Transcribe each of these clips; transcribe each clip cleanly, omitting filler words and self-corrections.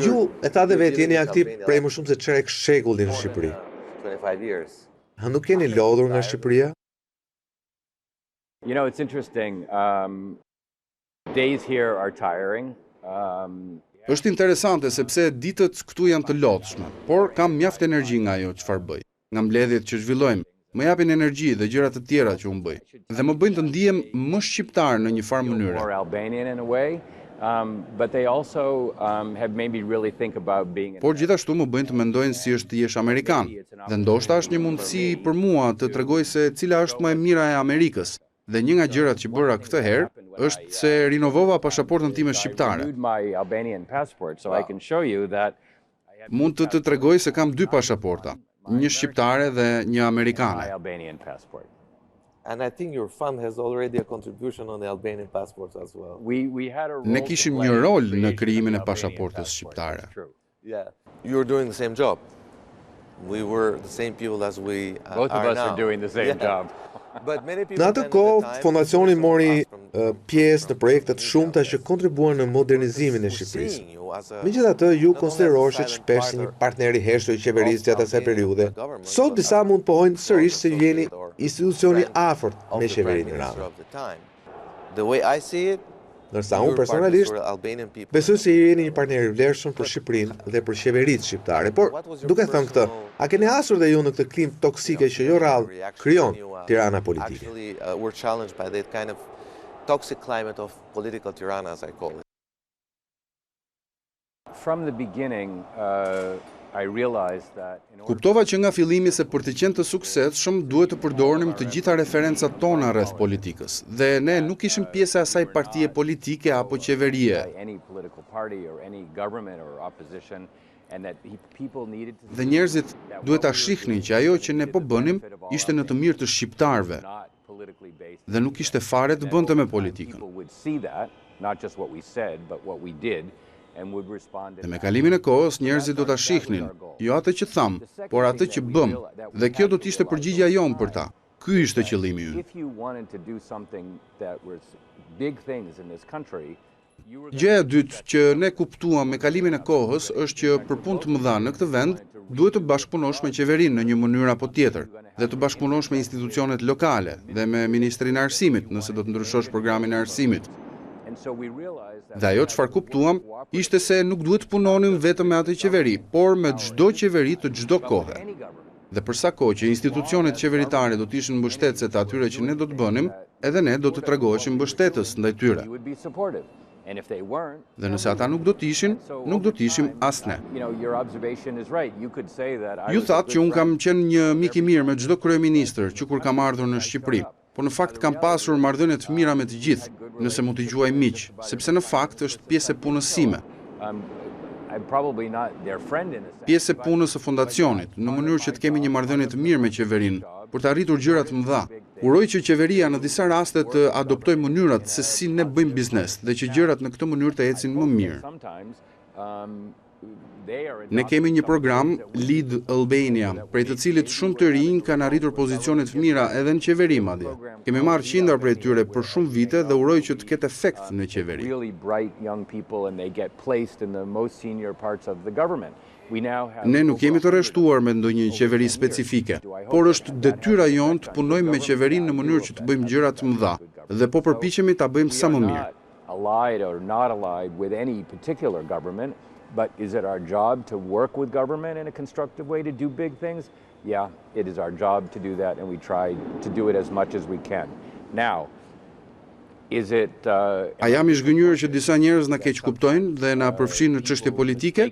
Ju e tha dhe vetë jeni aktiv prej më shumë se çerek shekulli në Shqipëri. Nuk jeni lodhur nga Shqipëria? You know, it's interesting. Days here are tiring. Është interesante sepse ditët këtu janë të lodhshme, por kam mjaft energji nga ajo çfarë bëj. Nga mbledhjet që zhvillojmë, më japin energji dhe gjëra të tjera që unë bëj. Dhe më bëjnë të ndihem më shqiptar në një farë mënyre. More Albanian in a way. But they also have made me really think about being. Por gjithashtu më bëjnë të mendojnë si është të jesh amerikan. Dhe ndoshta është një mundësi për mua të tregoj se cila është më e mira e Amerikës. Dhe një nga gjërat që bëra këtë herë është se rinovova pasaportën time shqiptare. Mund të tregoj se kam 2 pasaporta, një shqiptare dhe një amerikane. And I think your fund has already a contribution on the Albanian passports as well. Ne kishim një rol në krijimin e pasaportës shqiptare. Yeah, you're doing the same job. We were the same people as we Both of us are doing the same job. Në atë kohë, fondacioni mori pjesë në projekte të shumta që kontribuan në modernizimin e Shqipërisë. Megjithatë, ju konsideroheshet shpesh si një partner i hershëm i qeverisë gjatë asaj periudhe. Sot disa mund pohojnë sërish se ju jeni institucioni afërt me qeverinë Rama. Ndërsa unë personalisht besoj se ju jeni një partner i vlerëshëm për Shqipërinë dhe për qeveritë shqiptare. Por, duke thënë këtë, a keni hasur dhe ju në këtë klim toksike që jo rrallë krijon Tirana politike? From the beginning, I realized that Kuptova që nga fillimi se për të qenë të suksesshëm duhet të përdornim të gjitha referencat tona rreth politikës. Dhe ne nuk ishim pjesë e asaj partie politike apo qeverie. Dhe njerëzit duhet ta shihnin që ajo që ne po bënim ishte në të mirë të shqiptarëve. Dhe nuk ishte fare të bënte me politikën. Dhe me kalimin e kohës, njerëzit do ta shihnin, jo atë që tham, por atë që bëm, dhe kjo do të ishte përgjigjja jonë për ta. Ky ishte qëllimi ynë. Gjëja e dytë që ne kuptuam me kalimin e kohës është që për punë të mëdha në këtë vend duhet të bashkëpunosh me qeverinë në një mënyrë apo tjetër, dhe të bashkëpunosh me institucionet lokale dhe me Ministrinë e Arsimit, nëse do të ndryshosh programin e arsimit. Dhe ajo çfarë kuptuam ishte se nuk duhet të punonim vetëm me atë qeveri, por me çdo qeveri të çdo kohe. Dhe për sa kohë që institucionet qeveritare do të ishin mbështetëse të atyre që ne do të bënim, edhe ne do të tregoheshim mbështetës ndaj tyre. Dhe nëse ata nuk do të ishin, nuk do të ishim as ne. Ju thatë që unë kam qenë një mik i mirë me çdo kryeministër që kur kam ardhur në Shqipëri. Por në fakt kam pasur marrëdhënie të mira me të gjithë, nëse mund t'i quaj miq, sepse në fakt është pjesë e punës sime. Pjesë e punës së fondacionit, në mënyrë që të kemi një marrëdhënie të mirë me qeverinë, për të arritur gjëra të mëdha. Uroj që qeveria në disa raste të adoptojë mënyrat se si ne bëjmë biznes dhe që gjërat në këtë mënyrë të ecin më mirë. Ne kemi një program, Lead Albania, prej të cilit shumë të rinj kanë arritur pozicione të mira edhe në qeveri madje. Kemi marrë qindra prej tyre për shumë vite dhe uroj që të ketë efekt në qeveri. Ne nuk jemi të rreshtuar me ndonjë qeveri specifike, por është detyra jonë të punojmë me qeverinë në mënyrë që të bëjmë gjëra të mëdha dhe po përpiqemi ta bëjmë sa më mirë. But is it our job to work with government in a constructive way to do big things? Yeah, it is our job to do that, and we try to do it as much as we can. Now, is it... A jam I zhgënjur që disa njerëz na keq kuptojnë dhe na përfshin në çështje politike?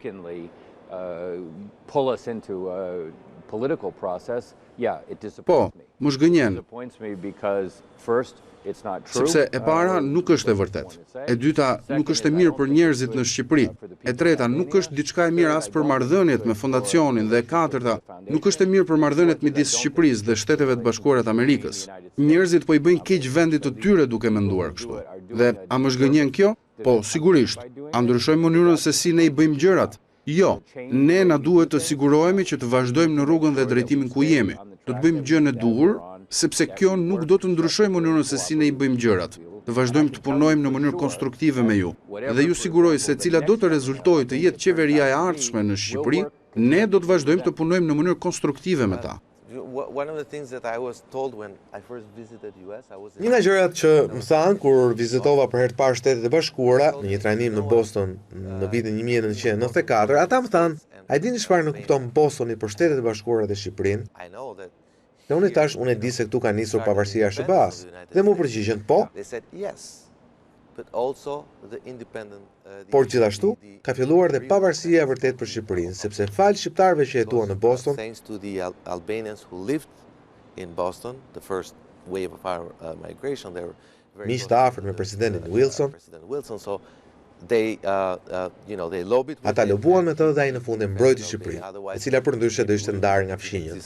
Pull us into a political process? Yeah, it Po, disappoints me. më zgënjen. It disappoints me because first, it's not true. Sepse e para nuk është e vërtet. E dyta nuk është e mirë për njerëzit në Shqipëri. E treta nuk është diçka e mirë as për marrëdhëniet me fondacionin dhe e katërta nuk është e mirë për marrëdhëniet midis Shqipërisë dhe Shteteve të Bashkuara të Amerikës. Njerëzit po I bëjnë keq vendit të tyre duke menduar kështu. Dhe a më zgënjen kjo? Po, sigurisht. A ndryshojmë mënyrën se si ne I bëjmë gjërat? Jo, ne na duhet të sigurohemi që të vazhdojmë në rrugën dhe drejtimin ku jemi. Do të bëjmë gjën e duhur, sepse kjo nuk do të ndryshojë mënyrën se si ne I bëjmë gjërat. të vazhdojmë të punojmë në mënyrë konstruktive me ju. Dhe ju siguroj se cila do të rezultojë të jetë qeveria e ardhshme në Shqipëri, ne do të vazhdojmë të punojmë në mënyrë konstruktive me ta. Një nga gjërat që më thanë kur vizitova për herë të parë Shtetet e Bashkuara në një trajnim në Boston në vitin 1994, ata më thanë, a dini çfarë në kupton Bostoni për Shtetet e Bashkuara dhe Shqipërinë? Dhe unë tash, unë e di se këtu ka nisur pavarësia e SBA-s. Dhe mu përgjigjen po. Por gjithashtu, ka filluar dhe pavarësia e vërtet për Shqipërinë, sepse falë shqiptarëve që jetuan në Boston, miq të afërt me presidentin Wilson, ata lobuan me të dhe ai në fund e mbrojti Shqipërinë, e cila përndryshe do ishte ndarë nga fqinjët.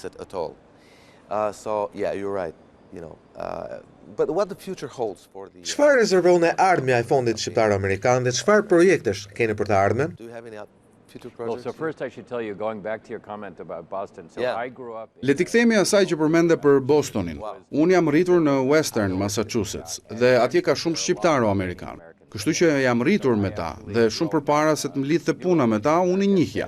Çfarë rezervon e ardhmja e fondit shqiptar amerikan dhe çfarë projektesh keni për të ardhmen? Le t'i kthehemi asaj që përmende për Bostonin. Unë jam rritur në Western Massachusetts dhe atje ka shumë shqiptaro-amerikanë. Kështu që jam rritur me ta dhe shumë përpara se të mlidhte puna me ta, unë i njihja.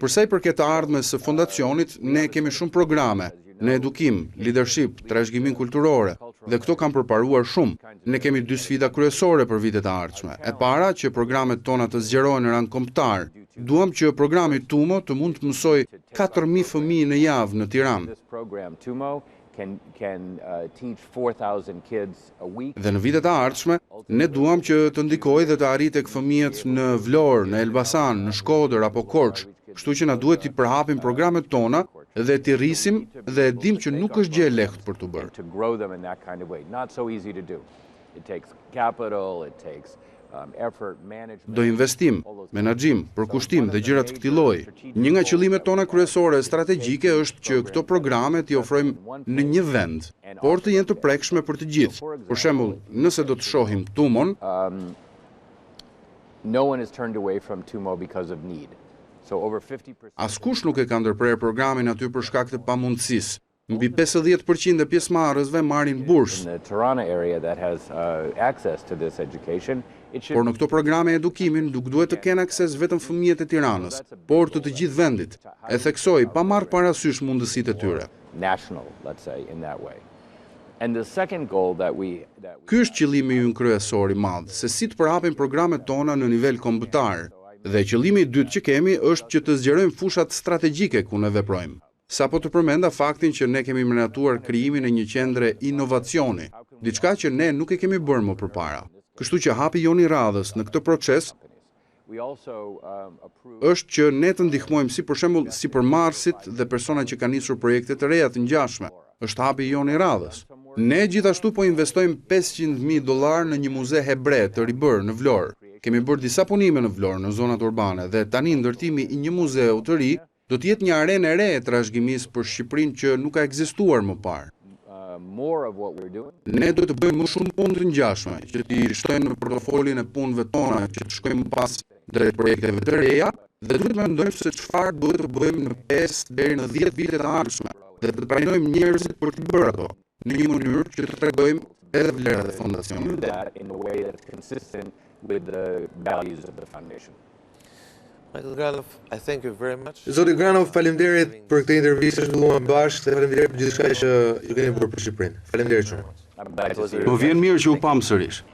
Për sa i përket të ardhmes së fondacionit, ne kemi shumë programe në edukim, leadership, trashëgimin kulturore, dhe këto kanë përparuar shumë. Ne kemi 2 sfida kryesore për vitet e ardhshme. E para, që programet tona të zgjerohen në rang kombëtar. Duam që programi Tumo të mund të mësoj 4.000 fëmijë në javë në Tiranë. Dhe në vitet e ardhshme, ne duam që të ndikojë dhe të arrijë tek fëmijët në Vlorë, në Elbasan, në Shkodër apo Korçë. Kështu që na duhet t'i përhapim programet tona dhe t'i rrisim dhe dim që nuk është gjë e lehtë për t'u bërë. Do investim, menaxhim, përkushtim dhe gjëra të këtij lloji. Një nga qëllimet tona kryesore strategjike është që këto programe t'i ofrojmë në një vend, por të jenë të prekshme për të gjithë. Për shembull, nëse do të shohim Tumon, askush nuk e ka ndërprerë programin aty për shkak të pamundësisë. Mbi 50% e pjesëmarrësve marrin bursë. Por në këto programe edukimin nuk duhet të kenë akses vetëm fëmijët e Tiranës, por të gjithë vendit. E theksoj pa marrë parasysh mundësitë e tyre. Ky është qëllimi ynë kryesor i madh, se si të përhapim programet tona në nivel kombëtar. Dhe qëllimi i dytë që kemi është që të zgjerojmë fushat strategjike ku ne veprojmë. Sapo të përmenda faktin që ne kemi miratuar krijimin e një qendre inovacioni, diçka që ne nuk e kemi bërë më përpara. Kështu që hapi joni radhës në këtë proces është që ne të ndihmojmë si për shembull sipërmarrësit dhe personat që kanë nisur projekte të reja të ngjashme. Është hapi joni radhës. Ne gjithashtu po investojmë $500.000 në një muze hebre të ribër në Vlorë. Kemi bërë disa punime në Vlorë, në zonat urbane, dhe tani ndërtimi i një muzeu të ri do të jetë një arenë e re e trashëgimisë për Shqipërinë që nuk ka ekzistuar më parë. Ne do të bëjmë më shumë punë të ngjashme, që t'i shtojmë në portofolin e punëve tona, që të shkojmë pas drejt projekteve të reja, dhe duhet të mendojmë se çfarë duhet të bëjmë në 5 deri në 10 vitet e ardhshme, dhe të trajnojmë njerëzit për të bërë ato, në një mënyrë që të tregojmë edhe vlerat e fondacionit. Zoti Granoff, faleminderit për këtë intervistë që zhvilluam bashkë dhe faleminderit për gjithçka që ju keni bërë për Shqipërinë. Faleminderit shumë. Po vjen mirë që u pam sërish.